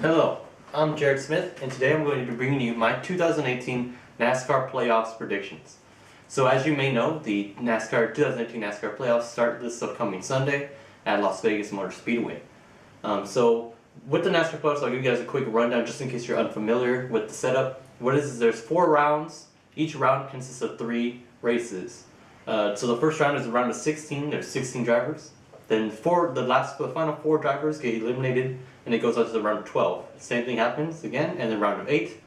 Hello, I'm Jared Smith, and today I'm going to be bringing you my 2018 NASCAR Playoffs predictions. So as you may know, the 2018 NASCAR Playoffs start this upcoming Sunday at Las Vegas Motor Speedway. So with the NASCAR Playoffs, I'll give you guys a quick rundown just in case you're unfamiliar with the setup. What it is there's 4 rounds. Each round consists of 3 races. So the first round is a round of 16. There's 16 drivers. Then the final 4 drivers get eliminated, and it goes on to the round of 12. Same thing happens again, and then round of 8,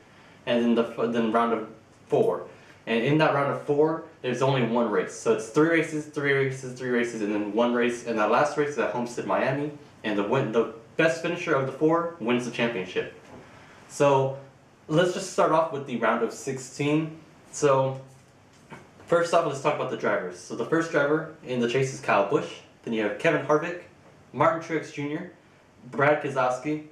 and then round of 4. And in that round of 4, there's only 1 race. So it's 3 races, 3 races, 3 races, and then 1 race. And that last race is at Homestead, Miami, and the best finisher of the 4 wins the championship. So let's just start off with the round of 16. So first off, let's talk about the drivers. So the first driver in the chase is Kyle Busch. Then you have Kevin Harvick, Martin Truex Jr., Brad Keselowski,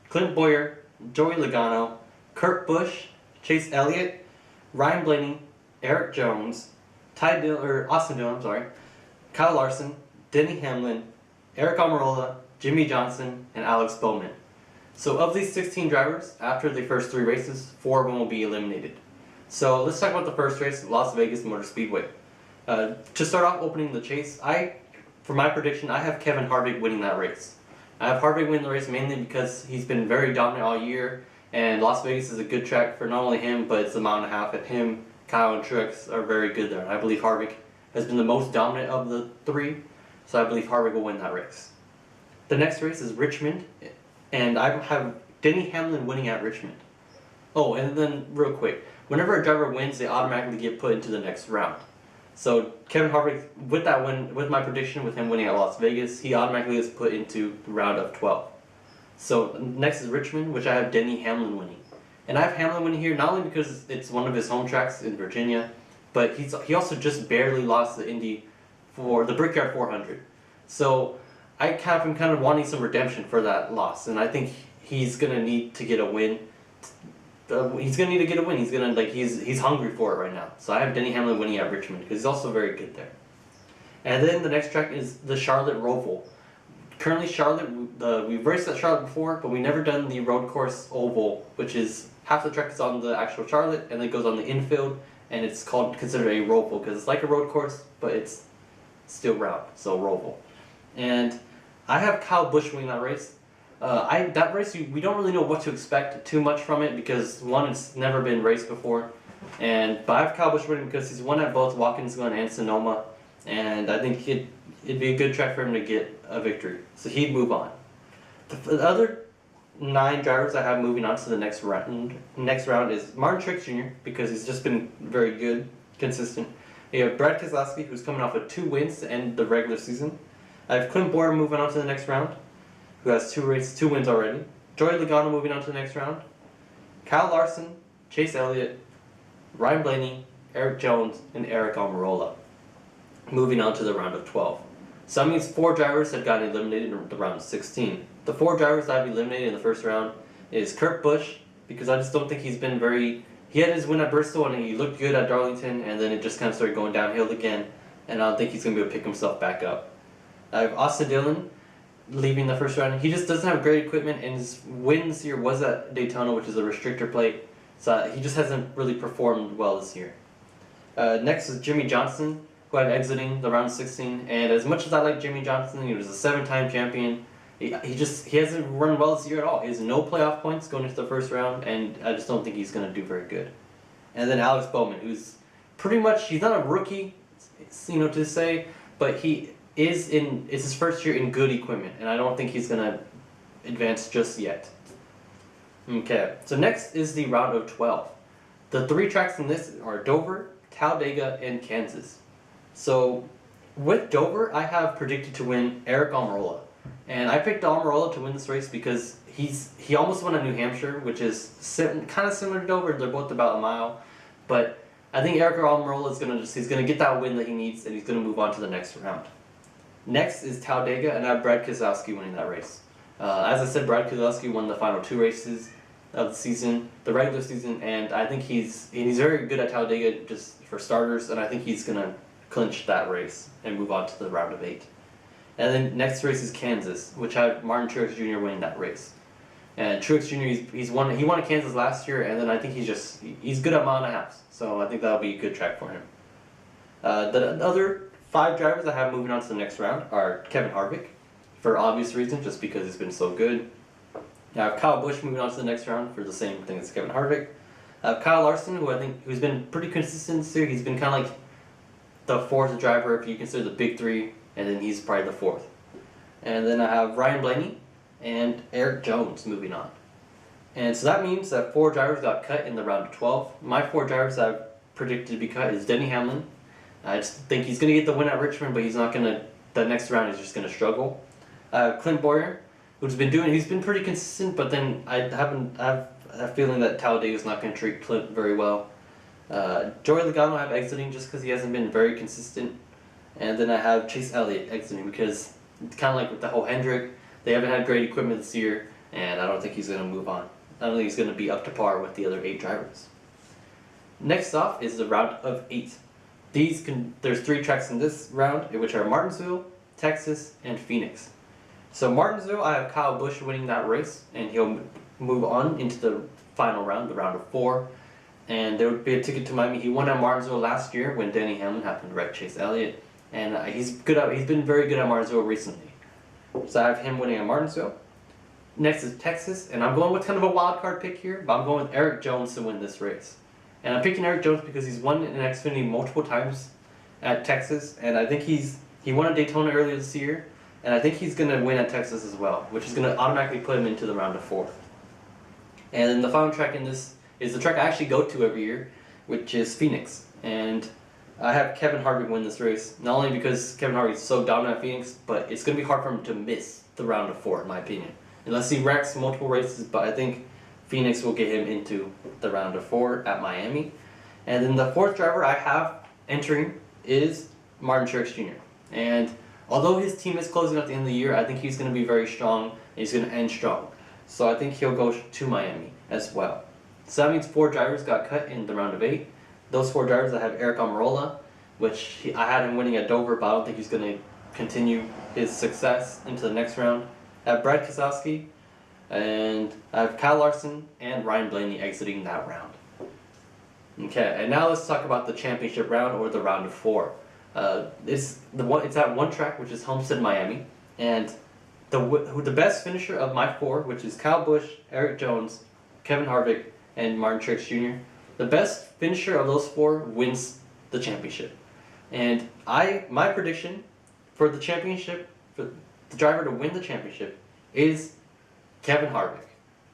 Clint Bowyer, Joey Logano, Kurt Busch, Chase Elliott, Ryan Blaney, Eric Jones, Austin Dillon, Kyle Larson, Denny Hamlin, Eric Almirola, Jimmy Johnson, and Alex Bowman. So of these 16 drivers, after the first 3 races, 4 of them will be eliminated. So let's talk about the first race, Las Vegas Motor Speedway. To start off opening the chase, for my prediction, I have Kevin Harvick winning that race. I have Harvick win the race mainly because he's been very dominant all year, and Las Vegas is a good track for not only him, but it's a mile and a half, and him, Kyle, and Truex are very good there. I believe Harvick has been the most dominant of the 3, so I believe Harvick will win that race. The next race is Richmond, and I have Denny Hamlin winning at Richmond. Oh, and then real quick, whenever a driver wins, they automatically get put into the next round. So Kevin Harvick, with that win, with my prediction, with him winning at Las Vegas, he automatically is put into the round of 12. So next is Richmond, which I have Denny Hamlin winning. And I have Hamlin winning here not only because it's one of his home tracks in Virginia, but he also just barely lost the Indy for the Brickyard 400. So I have him kind of wanting some redemption for that loss, and I think he's gonna need to get a win. He's gonna need to get a win. He's hungry for it right now. So I have Denny Hamlin winning at Richmond because he's also very good there. And then the next track is the Charlotte Roval. Currently, Charlotte, we've raced at Charlotte before, but we never done the road course oval, which is half the track is on the actual Charlotte, and then it goes on the infield, and it's considered a roval because it's like a road course, but it's still round, so roval. And I have Kyle Busch winning that race. That race, we don't really know what to expect too much from it because one, it's never been raced before, but I have Kyle Busch winning because he's won at both Watkins Glen and Sonoma, and I think it'd be a good track for him to get a victory, so he'd move on. The other 9 drivers I have moving on to the next round is Martin Truex Jr. because he's just been very good, consistent. You have Brad Keselowski, who's coming off of 2 wins to end the regular season. I have Clint Bowyer moving on to the next round, who has 2 wins already. Joey Logano moving on to the next round. Kyle Larson, Chase Elliott, Ryan Blaney, Eric Jones, and Eric Almirola moving on to the round of 12. So that means 4 drivers have gotten eliminated in the round of 16. The 4 drivers that I've eliminated in the first round is Kurt Busch, because I just don't think he's been he had his win at Bristol and he looked good at Darlington, and then it just kind of started going downhill again, and I don't think he's going to be able to pick himself back up. I have Austin Dillon leaving the first round. He just doesn't have great equipment, and his win this year was at Daytona, which is a restrictor plate, so he just hasn't really performed well this year. Next is Jimmy Johnson, who I'm exiting the round 16, and as much as I like Jimmy Johnson, he was a 7-time champion, he hasn't run well this year at all. He has no playoff points going into the first round, and I just don't think he's going to do very good. And then Alex Bowman, who's pretty much, he's not a rookie, to say, but it's his first year in good equipment, and I don't think he's going to advance just yet. Okay, so next is the round of 12. The 3 tracks in this are Dover, Talladega, and Kansas. So with Dover, I have predicted to win Eric Almirola. And I picked Almirola to win this race because he almost won at New Hampshire, which is kind of similar to Dover. They're both about a mile. But I think Eric Almirola he's going to get that win that he needs, and he's going to move on to the next round. Next is Talladega, and I have Brad Keselowski winning that race. As I said, Brad Keselowski won the final 2 races of the season, the regular season, and I think he's very good at Talladega just for starters, and I think he's going to clinch that race and move on to the round of 8. And then next race is Kansas, which I have Martin Truex Jr. winning that race. And Truex Jr. He won at Kansas last year, and then I think he's good at mile and a half. So I think that'll be a good track for him. The other 5 drivers I have moving on to the next round are Kevin Harvick, for obvious reasons, just because he's been so good. I have Kyle Busch moving on to the next round for the same thing as Kevin Harvick. I have Kyle Larson, who's been pretty consistent this year. He's been kind of like the 4th driver if you consider the big 3, and then he's probably the 4th. And then I have Ryan Blaney and Eric Jones moving on. And so that means that 4 drivers got cut in the round of 12. My 4 drivers I've predicted to be cut is Denny Hamlin. I just think he's going to get the win at Richmond, but he's not going to, the next round he's just going to struggle. Clint Boyer, he's been pretty consistent, but then I have a feeling that Talladega's not going to treat Clint very well. Joey Logano I have exiting just because he hasn't been very consistent. And then I have Chase Elliott exiting because it's kind of like with the whole Hendrick, they haven't had great equipment this year, and I don't think he's going to move on. I don't think he's going to be up to par with the other 8 drivers. Next off is the round of 8. There's 3 tracks in this round, which are Martinsville, Texas, and Phoenix. So Martinsville, I have Kyle Busch winning that race, and he'll move on into the final round, the round of 4. And there would be a ticket to Miami. He won at Martinsville last year when Denny Hamlin happened to wreck Chase Elliott, and he's been very good at Martinsville recently. So I have him winning at Martinsville. Next is Texas, and I'm going with kind of a wild card pick here, but I'm going with Eric Jones to win this race. And I'm picking Eric Jones because he's won in Xfinity multiple times at Texas, and I think he won at Daytona earlier this year, and I think he's going to win at Texas as well, which is going to automatically put him into the round of 4th. And then the final track in this is the track I actually go to every year, which is Phoenix. And I have Kevin Harvick win this race, not only because Kevin Harvick is so dominant at Phoenix, but it's going to be hard for him to miss the round of 4, in my opinion. Unless he wrecks multiple races, but I think Phoenix will get him into the round of 4 at Miami. And then the 4th driver I have entering is Martin Truex Jr. And although his team is closing at the end of the year, I think he's going to be very strong, and he's going to end strong. So I think he'll go to Miami as well. So that means 4 drivers got cut in the round of 8. Those 4 drivers, I have Eric Almirola, which I had him winning at Dover, but I don't think he's going to continue his success into the next round. I have Brad Keselowski, and I have Kyle Larson and Ryan Blaney exiting that round. Okay, and now let's talk about the championship round, or the round of 4. It's at one track, which is Homestead, Miami, and the best finisher of my 4, which is Kyle Busch, Eric Jones, Kevin Harvick, and Martin Truex Jr. The best finisher of those 4 wins the championship. And my prediction for the championship, for the driver to win the championship, is Kevin Harvick.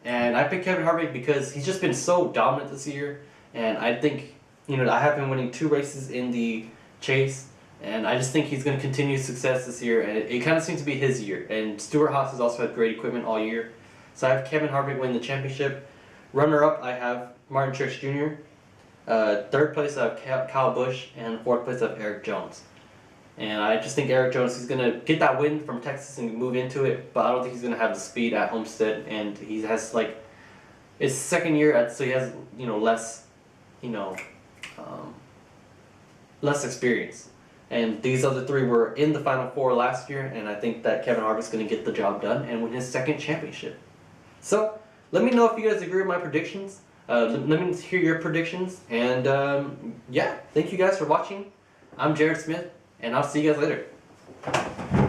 And I picked Kevin Harvick because he's just been so dominant this year, and I think, I have him winning 2 races in the Chase, and I just think he's going to continue success this year, and it kind of seems to be his year. And Stewart-Haas has also had great equipment all year. So I have Kevin Harvick win the championship. Runner-up, I have Martin Truex Jr. 3rd place, I have Kyle Busch, and 4th place, I have Eric Jones. And I just think Eric Jones is going to get that win from Texas and move into it, but I don't think he's going to have the speed at Homestead, and he has it's 2nd year, so he has less experience. And these other 3 were in the Final 4 last year, and I think that Kevin Harvick's going to get the job done and win his 2nd championship. So let me know if you guys agree with my predictions. Let me hear your predictions, and yeah, thank you guys for watching. I'm Jared Smith, and I'll see you guys later.